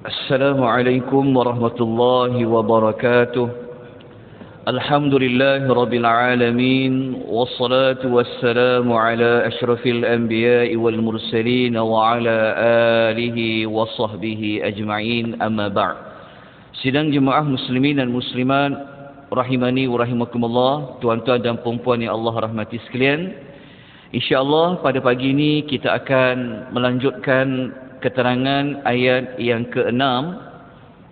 السلام عليكم ورحمة الله وبركاته. الحمد لله رب العالمين، والصلاة والسلام على أشرف الأنبياء والمرسلين وعلى آله وصحبه أجمعين. أما بعد. Sidang jemaah muslimin dan muslimat rahimani wa rahimakumullah, tuan-tuan dan puan-puan yang Allah rahmati sekalian. InsyaAllah pada pagi ini kita akan melanjutkan keterangan ayat yang ke-6,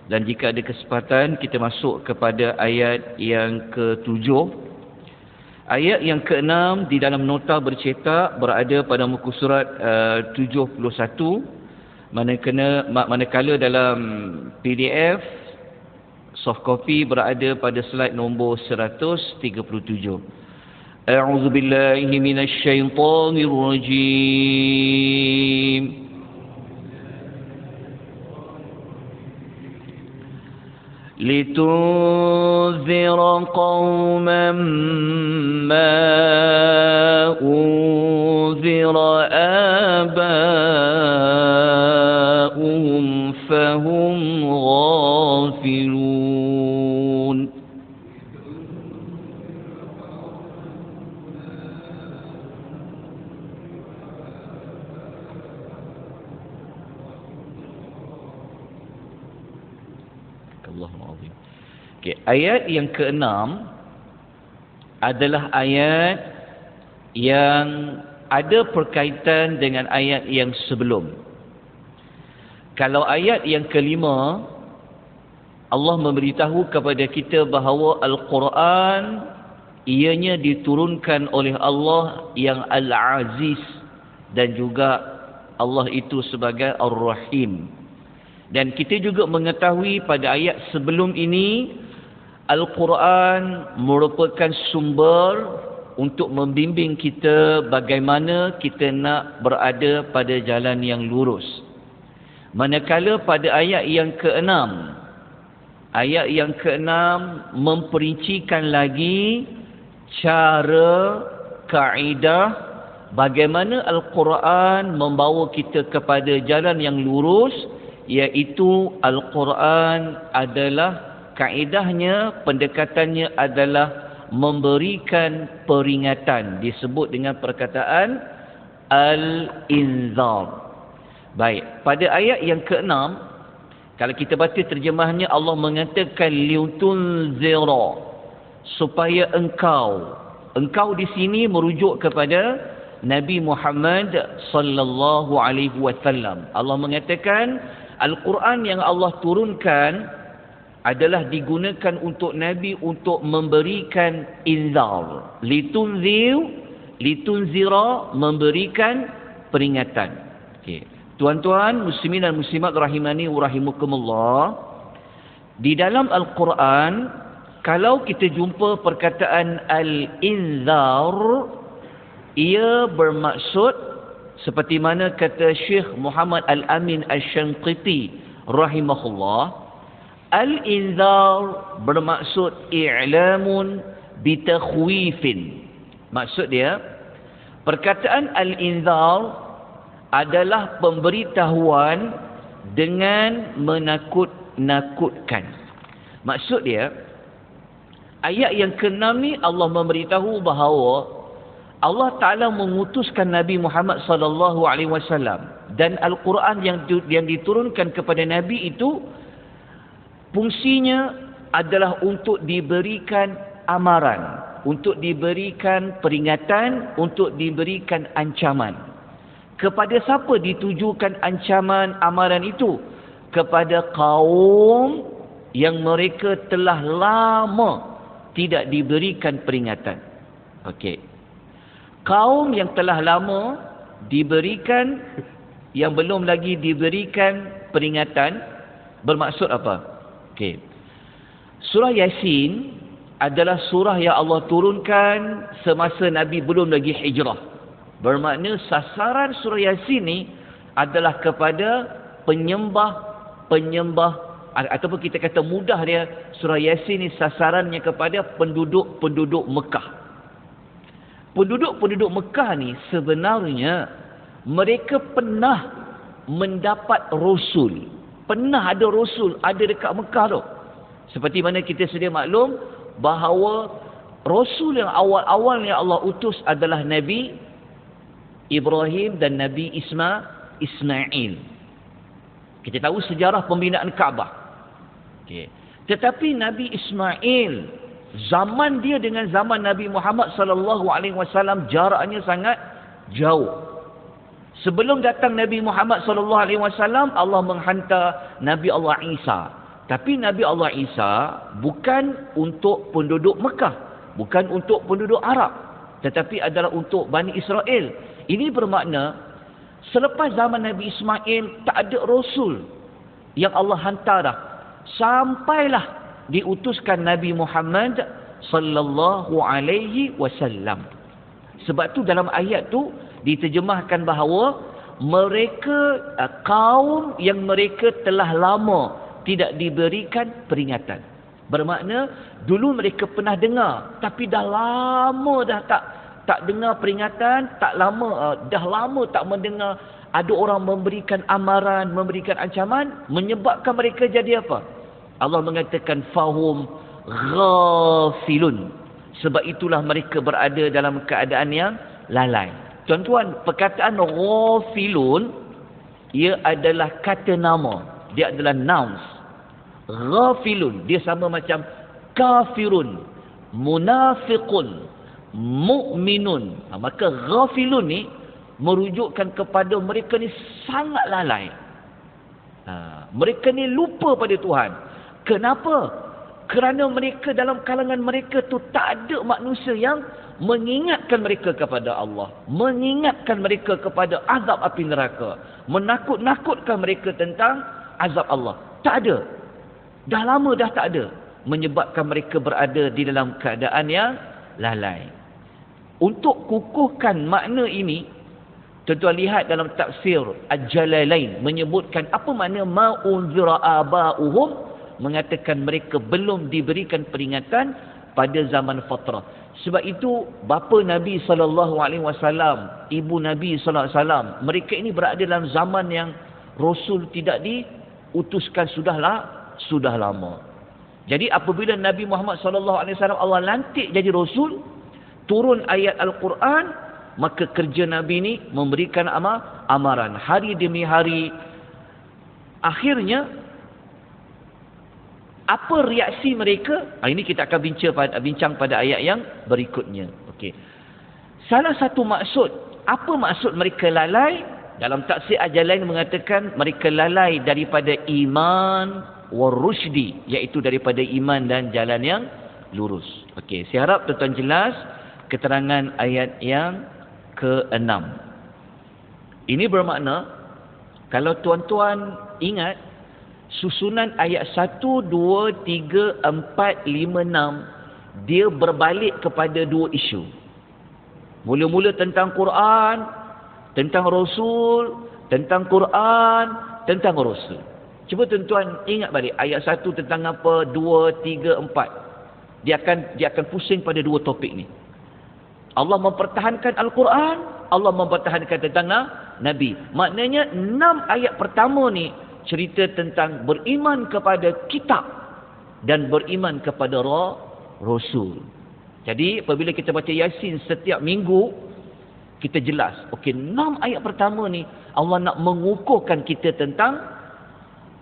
dan jika ada kesempatan kita masuk kepada ayat yang ke-7. Ayat yang ke-6 di dalam nota bercetak berada pada muka surat 71, manakala dalam PDF soft copy berada pada slide nombor 137. A'udzu billahi minasy syaithanir rajim. لتنذر قوما ما أنذر آباؤهم فهم غافلون. Okay, ayat yang ke-6 adalah ayat yang ada berkaitan dengan ayat yang sebelum. Kalau ayat yang ke-5, Allah memberitahu kepada kita bahawa Al-Quran ianya diturunkan oleh Allah yang Al-Aziz, dan juga Allah itu sebagai Ar-Rahim. Dan kita juga mengetahui pada ayat sebelum ini Al-Quran merupakan sumber untuk membimbing kita bagaimana kita nak berada pada jalan yang lurus. Manakala pada ayat yang ke-6, memperincikan lagi cara, kaedah bagaimana Al-Quran membawa kita kepada jalan yang lurus, iaitu Al-Quran adalah kaedahnya, pendekatannya adalah memberikan peringatan, disebut dengan perkataan Al-Inzar. Baik, pada ayat yang ke-6, kalau kita baca terjemahnya, Allah mengatakan liutunzira, supaya engkau di sini merujuk kepada Nabi Muhammad sallallahu alaihi wasallam. Allah mengatakan Al-Quran yang Allah turunkan adalah digunakan untuk Nabi untuk memberikan inzar. Litunzira, memberikan peringatan. Okay. Tuan-tuan muslimin dan muslimat rahimani wa rahimakumullah, di dalam Al-Quran kalau kita jumpa perkataan al-inzar, ia bermaksud seperti mana kata Syekh Muhammad Al-Amin Asy-Syanqiti rahimahullah, al-inzar bermaksud i'lamun bitakhwifin. Maksud dia, perkataan al-inzar adalah pemberitahuan dengan menakut-nakutkan. Maksud dia, ayat yang ke-6 ni Allah memberitahu bahawa Allah Ta'ala mengutuskan Nabi Muhammad sallallahu alaihi wasallam, dan Al-Quran yang diturunkan kepada Nabi itu fungsinya adalah untuk diberikan amaran, untuk diberikan peringatan, untuk diberikan ancaman. Kepada siapa ditujukan ancaman, amaran itu? Kepada kaum yang mereka telah lama tidak diberikan peringatan. Okey. Kaum yang telah lama diberikan, yang belum lagi diberikan peringatan, bermaksud apa? Okey. Surah Yasin adalah surah yang Allah turunkan semasa Nabi belum lagi hijrah. Bermakna sasaran surah Yasin ni adalah kepada penyembah, ataupun kita kata mudah dia, surah Yasin ni sasarannya kepada penduduk Mekah. Penduduk Mekah ni sebenarnya mereka pernah mendapat Rasul. Pernah ada Rasul ada dekat Mekah tu. Seperti mana kita sedia maklum bahawa Rasul yang awal-awal yang Allah utus adalah Nabi Ibrahim dan Nabi Ismail. Kita tahu sejarah pembinaan Kaabah. Okay. Tetapi Nabi Ismail, zaman dia dengan zaman Nabi Muhammad sallallahu alaihi wasallam jaraknya sangat jauh. Sebelum datang Nabi Muhammad sallallahu alaihi wasallam, Allah menghantar Nabi Allah Isa. Tapi Nabi Allah Isa bukan untuk penduduk Mekah, bukan untuk penduduk Arab, tetapi adalah untuk Bani Israel. Ini bermakna selepas zaman Nabi Ismail tak ada Rasul yang Allah hantar dah. Sampailah diutuskan Nabi Muhammad sallallahu alaihi wasallam. Sebab tu dalam ayat tu diterjemahkan bahawa mereka kaum yang mereka telah lama tidak diberikan peringatan. Bermakna dulu mereka pernah dengar tapi dah lama dah tak dengar peringatan, dah lama tak mendengar ada orang memberikan amaran, memberikan ancaman, menyebabkan mereka jadi apa? Allah mengatakan fahum ghafilun. Sebab itulah mereka berada dalam keadaan yang lalai. Tuan-tuan, perkataan ghafilun ia adalah kata nama, dia adalah nouns. Ghafilun dia sama macam kafirun, munafiqun, mukminun. Maka ghafilun ni merujukkan kepada mereka ni sangat lalai. Mereka ni lupa pada Tuhan. Kenapa? Kerana mereka dalam kalangan mereka tu tak ada manusia yang mengingatkan mereka kepada Allah, mengingatkan mereka kepada azab api neraka, menakut-nakutkan mereka tentang azab Allah. Tak ada. Dah lama dah tak ada. Menyebabkan mereka berada di dalam keadaan yang lalai. Untuk kukuhkan makna ini, tuan-tuan lihat dalam tafsir Al-Jalalain menyebutkan apa makna ma'unzira aba'uhum, mengatakan mereka belum diberikan peringatan pada zaman fatrah. Sebab itu bapa Nabi SAW, ibu Nabi SAW, mereka ini berada dalam zaman yang Rasul tidak diutuskan sudah lama. Jadi apabila Nabi Muhammad SAW Allah lantik jadi Rasul, turun ayat Al-Quran, maka kerja Nabi ini memberikan amaran hari demi hari. Akhirnya apa reaksi mereka? Ini kita akan bincang pada ayat yang berikutnya. Okey. Salah satu maksud, apa maksud mereka lalai? Dalam tafsir Al-Jalalain mengatakan mereka lalai daripada iman wa rusydi, iaitu daripada iman dan jalan yang lurus. Okey, saya harap tuan-tuan jelas keterangan ayat yang ke-6. Ini bermakna kalau tuan-tuan ingat susunan ayat 1, 2, 3, 4, 5, 6 dia berbalik kepada dua isu. Mula-mula tentang Quran, tentang Rasul, tentang Quran, tentang Rasul. Cuba tuan-tuan ingat balik ayat 1 tentang apa, 2, 3, 4. Dia akan pusing pada dua topik ni. Allah mempertahankan Al-Quran, Allah mempertahankan tentang Nabi. Maknanya 6 ayat pertama ni cerita tentang beriman kepada kitab dan beriman kepada Rasul. Jadi apabila kita baca Yasin setiap minggu, kita jelas, okey, 6 ayat pertama ni Allah nak mengukuhkan kita tentang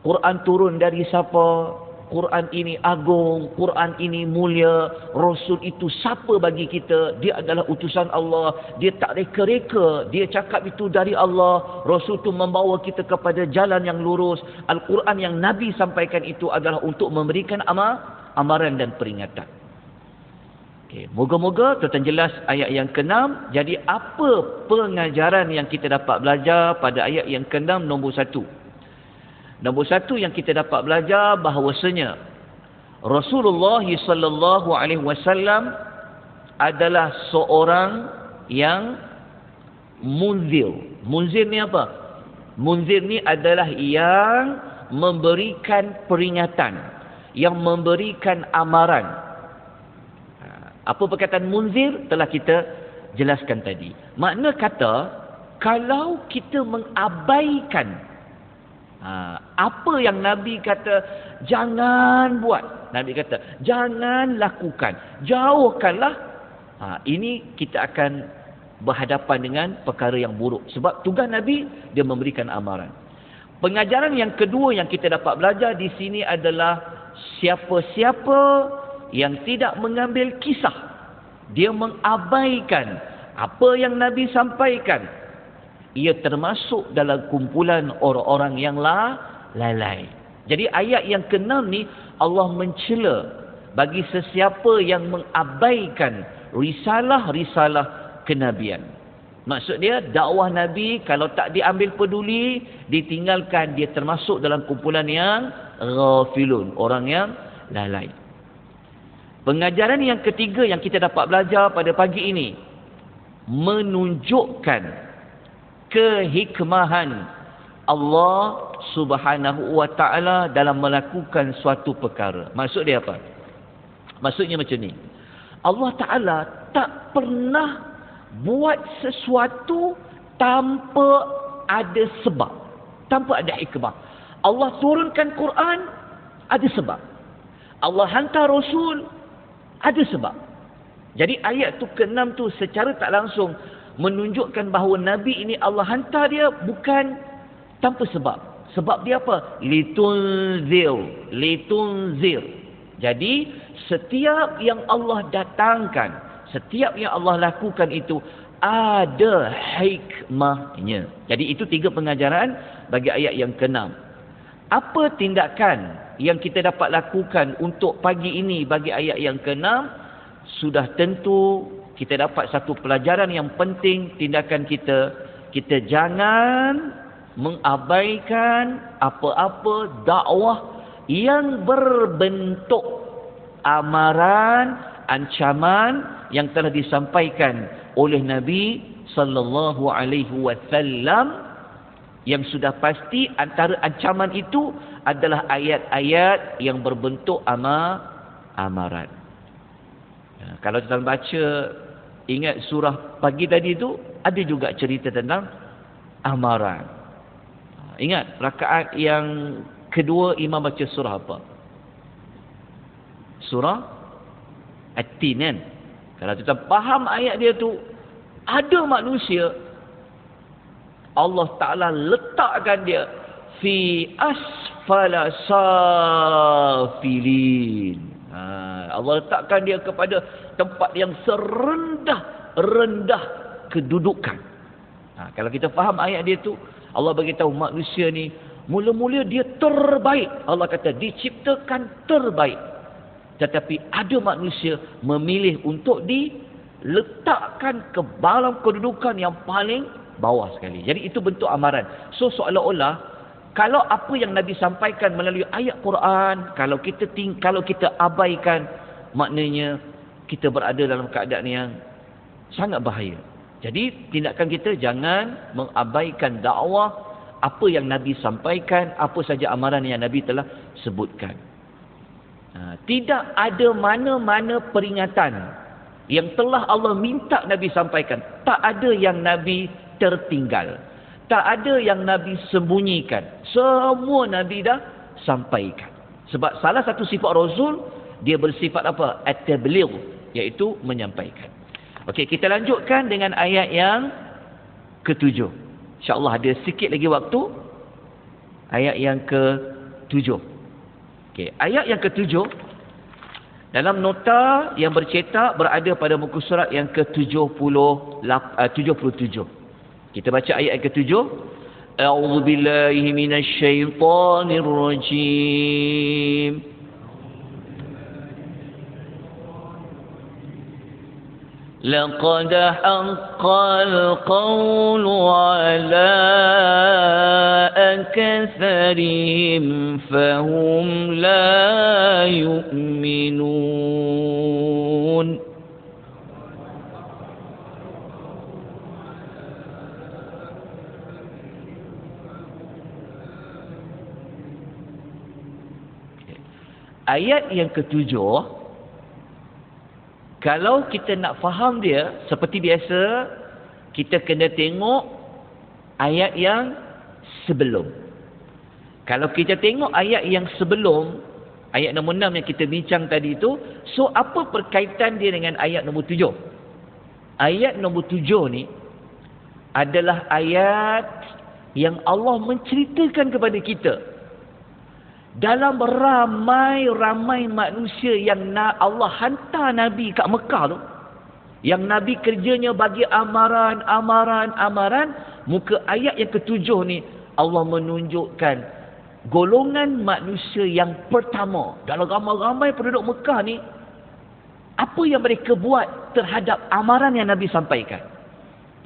Quran turun dari siapa, Quran ini agung, Quran ini mulia, Rasul itu siapa bagi kita, dia adalah utusan Allah, dia tak reka-reka, dia cakap itu dari Allah, Rasul itu membawa kita kepada jalan yang lurus, Al-Quran yang Nabi sampaikan itu adalah untuk memberikan amaran dan peringatan. Okay. Moga-moga tuan-tuan jelas ayat yang ke-6. Jadi apa pengajaran yang kita dapat belajar pada ayat yang ke-6 nombor 1? Nombor 1 yang kita dapat belajar bahawasanya Rasulullah sallallahu alaihi wasallam adalah seorang yang munzir. Munzir ni apa? Munzir ni adalah yang memberikan peringatan, yang memberikan amaran. Apa perkataan munzir telah kita jelaskan tadi. Makna kata, kalau kita mengabaikan Apa yang Nabi kata jangan buat, Nabi kata jangan lakukan, jauhkanlah. Ini kita akan berhadapan dengan perkara yang buruk. Sebab tugas Nabi, dia memberikan amaran. Pengajaran yang kedua yang kita dapat belajar di sini adalah siapa-siapa yang tidak mengambil kisah, dia mengabaikan apa yang Nabi sampaikan, ia termasuk dalam kumpulan orang-orang yang lalai. Jadi ayat yang ke-6 ni Allah mencela bagi sesiapa yang mengabaikan risalah-risalah kenabian. Maksud dia dakwah Nabi kalau tak diambil peduli, ditinggalkan, dia termasuk dalam kumpulan yang ghafilun, orang yang lalai. Pengajaran yang ketiga yang kita dapat belajar pada pagi ini menunjukkan kehikmahan Allah Subhanahu wa ta'ala dalam melakukan suatu perkara. Maksud dia apa? Maksudnya macam ni. Allah Ta'ala tak pernah buat sesuatu tanpa ada sebab, tanpa ada hikmah. Allah turunkan Quran, ada sebab. Allah hantar Rasul, ada sebab. Jadi ayat tu ke-6 tu secara tak langsung menunjukkan bahawa Nabi ini Allah hantar dia bukan tanpa sebab. Sebab dia apa? Litunzir. Jadi setiap yang Allah datangkan, setiap yang Allah lakukan itu ada hikmahnya. Jadi itu 3 pengajaran bagi ayat yang ke-6. Apa tindakan yang kita dapat lakukan untuk pagi ini bagi ayat yang ke-6? Sudah tentu kita dapat satu pelajaran yang penting. Tindakan kita jangan mengabaikan apa-apa dakwah yang berbentuk amaran, ancaman yang telah disampaikan oleh Nabi sallallahu alaihi wasallam, yang sudah pasti antara ancaman itu adalah ayat-ayat yang berbentuk amaran. Kalau kita baca, ingat surah pagi tadi tu ada juga cerita tentang amaran. Ingat rakaat yang kedua imam baca surah apa? Surah At-Tin kan? Kalau kita faham ayat dia tu, ada manusia Allah Ta'ala letakkan dia fi asfala safilin. Allah letakkan dia kepada tempat yang serendah-rendah kedudukan. Kalau kita faham ayat dia tu, Allah beritahu manusia ni mula-mula dia terbaik. Allah kata diciptakan terbaik. Tetapi ada manusia memilih untuk diletakkan ke dalam kedudukan yang paling bawah sekali. Jadi itu bentuk amaran. So seolah-olah kalau apa yang Nabi sampaikan melalui ayat Quran, kalau kita abaikan, maknanya kita berada dalam keadaan yang sangat bahaya. Jadi tindakan kita jangan mengabaikan dakwah apa yang Nabi sampaikan, apa saja amaran yang Nabi telah sebutkan. Tidak ada mana-mana peringatan yang telah Allah minta Nabi sampaikan. Tak ada yang Nabi tertinggal. Tak ada yang Nabi sembunyikan. Semua Nabi dah sampaikan. Sebab salah satu sifat Rasul, dia bersifat apa? At-tabligh, iaitu menyampaikan. Okey, kita lanjutkan dengan ayat yang ke-7. InsyaAllah ada sikit lagi waktu. Ayat yang ke-7. Okey, ayat yang ke-7 dalam nota yang bercetak berada pada muka surat yang ke-77. Kita baca ayat yang ke-7. A'udzu billahi minasy syaithanir rajim. Laqad haqqal qawlu 'ala aktharihim fahum la yu'minun. Ayat yang ke-7, kalau kita nak faham dia, seperti biasa, kita kena tengok ayat yang sebelum. Kalau kita tengok ayat yang sebelum, ayat nombor 6 yang kita bincang tadi itu, so apa perkaitan dia dengan ayat nombor 7? Ayat nombor 7 ni adalah ayat yang Allah menceritakan kepada kita dalam ramai-ramai manusia yang Allah hantar Nabi kat Mekah tu, yang Nabi kerjanya bagi amaran, muka ayat yang ketujuh ni Allah menunjukkan golongan manusia yang pertama dalam ramai-ramai penduduk Mekah ni, apa yang mereka buat terhadap amaran yang Nabi sampaikan.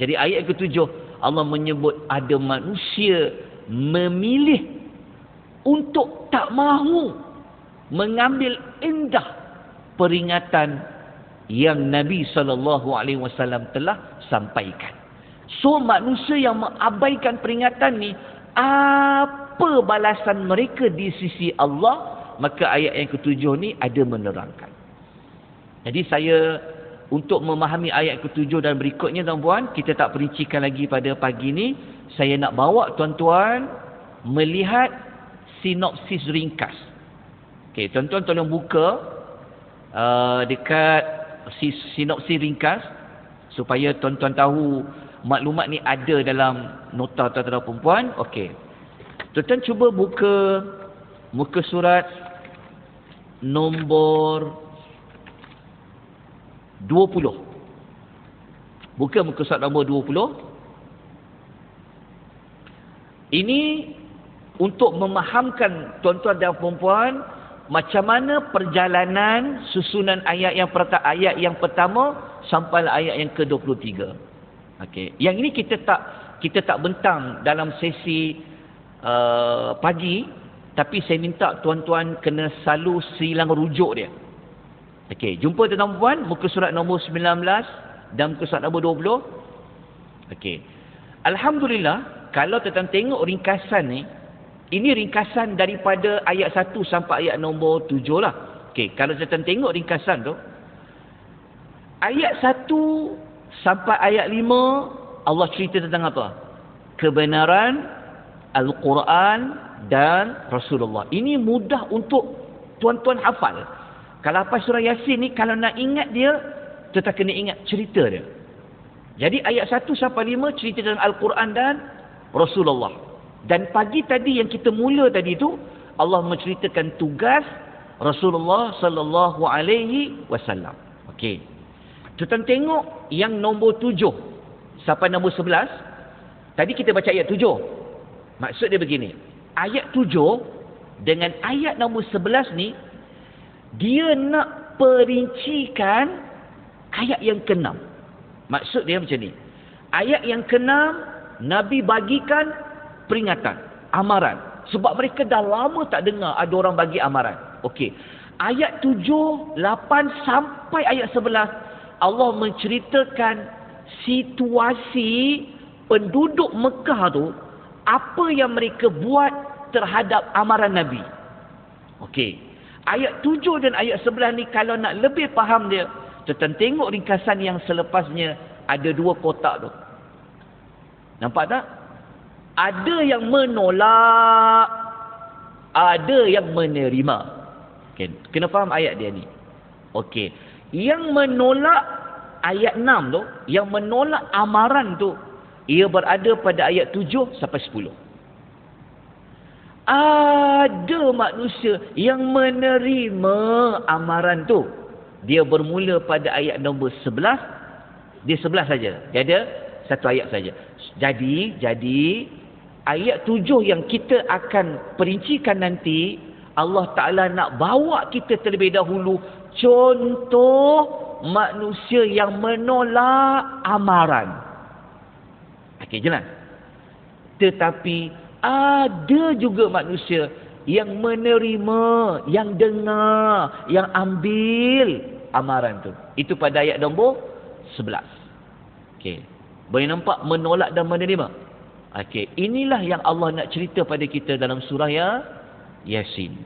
Jadi ayat ketujuh Allah menyebut ada manusia memilih untuk tak mahu mengambil indah peringatan yang Nabi SAW telah sampaikan. So manusia yang mengabaikan peringatan ni, apa balasan mereka di sisi Allah? Maka ayat yang ketujuh ni ada menerangkan. Jadi saya, untuk memahami ayat ketujuh dan berikutnya tuan-tuan, kita tak perincikan lagi pada pagi ni. Saya nak bawa tuan-tuan melihat sinopsis ringkas. Okey, tuan-tuan tolong buka dekat sinopsis ringkas supaya tuan-tuan tahu maklumat ni ada dalam nota tuan-tuan dan puan. Okey. Tuan-tuan cuba buka muka surat nombor 20. Buka muka surat nombor 20. Ini untuk memahamkan tuan-tuan dan puan-puan macam mana perjalanan susunan ayat yang pertama sampai ayat yang ke-23. Okey. Yang ini kita tak bentang dalam sesi pagi, tapi saya minta tuan-tuan kena selalu silang rujuk dia. Okey, jumpa tuan-tuan muka surat nombor 19 dan muka surat nombor 20. Okey. Alhamdulillah, kalau tuan-tuan tengok ringkasan ni, ini ringkasan daripada ayat 1 sampai ayat nombor 7 lah. Okey, kalau tuan-tuan tengok ringkasan tu, ayat 1 sampai ayat 5 Allah cerita tentang apa? Kebenaran Al-Quran dan Rasulullah. Ini mudah untuk tuan-tuan hafal. Kalau hafal surah Yasin ni, kalau nak ingat dia, tuan-tuan kena ingat cerita dia. Jadi ayat 1 sampai 5 cerita tentang Al-Quran dan Rasulullah. Dan pagi tadi yang kita mula tadi tu, Allah menceritakan tugas Rasulullah sallallahu alaihi wasallam. Okey. Tuan-tuan tengok yang nombor 7 sampai nombor 11. Tadi kita baca ayat 7. Maksud dia begini. Ayat 7 dengan ayat nombor 11 ni, dia nak perincikan ayat yang ke-6. Maksud dia macam ni. Ayat yang ke-6, Nabi bagikan peringatan, amaran. Sebab mereka dah lama tak dengar ada orang bagi amaran. Okey. Ayat 7, 8 sampai ayat 11, Allah menceritakan situasi penduduk Mekah tu, apa yang mereka buat terhadap amaran Nabi. Okey. Ayat 7 dan ayat 11 ni kalau nak lebih faham dia, tuan tengok ringkasan yang selepasnya, ada 2 kotak tu. Nampak tak? Ada yang menolak, ada yang menerima. Okay. Kena faham ayat dia ni. Okey. Yang menolak ayat 6 tu, yang menolak amaran tu, ia berada pada ayat 7 sampai 10. Ada manusia yang menerima amaran tu. Dia bermula pada ayat nombor 11. Dia 11 saja. Dia ada satu ayat saja. Jadi ayat 7 yang kita akan perincikan nanti, Allah Ta'ala nak bawa kita terlebih dahulu contoh manusia yang menolak amaran. Okey, jelas. Tetapi ada juga manusia yang menerima, yang dengar, yang ambil amaran tu. Itu pada ayat nombor 11. Okey. Boleh nampak menolak dan menerima? Okey, inilah yang Allah nak cerita pada kita dalam surah Yasin.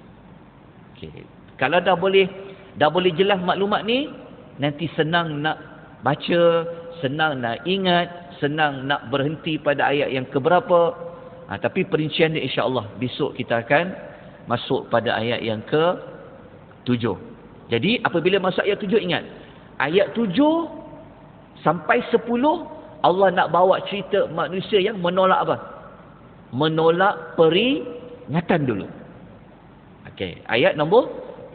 Okey. Kalau dah boleh jelas maklumat ni, nanti senang nak baca, senang nak ingat, senang nak berhenti pada ayat yang keberapa. Tapi perinciannya insya-Allah besok kita akan masuk pada ayat yang ke-7. Jadi apabila masuk ayat 7, ingat, ayat 7 sampai 10 Allah nak bawa cerita manusia yang menolak apa? Menolak peringatan dulu. Okey, ayat nombor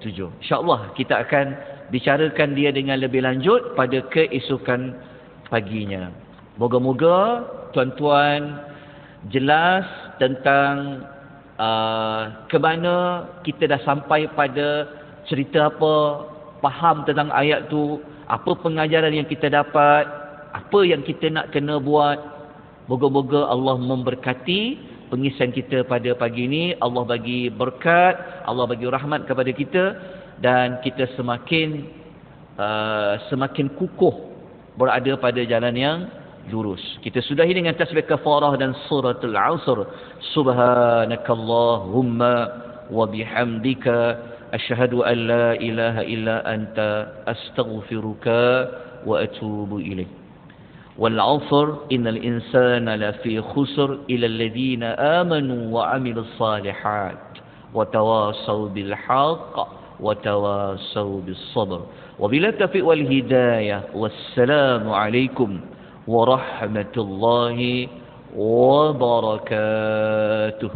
7. Insya-Allah kita akan bicarakan dia dengan lebih lanjut pada keesokan paginya. Moga-moga tuan-tuan jelas tentang ke mana kita dah sampai pada cerita apa, faham tentang ayat tu, apa pengajaran yang kita dapat, apa yang kita nak kena buat. Moga-moga Allah memberkati pengisian kita pada pagi ini. Allah bagi berkat, Allah bagi rahmat kepada kita, dan kita semakin kukuh berada pada jalan yang lurus. Kita sudahi dengan tasbih kafarah dan suratul Asr. Subhanakallahumma wa bihamdika asyhadu an la ilaha illa anta astaghfiruka wa atubu ilaik. Wal 'asr innal insana lafi khusr illa alladhina amanu wa 'amilus salihat wa tawasaw bil haqq wa tawasaw bis sabr. Wabillahi taufiq wal hidayah. Wassalamu alaikum warahmatullahi wabarakatuh.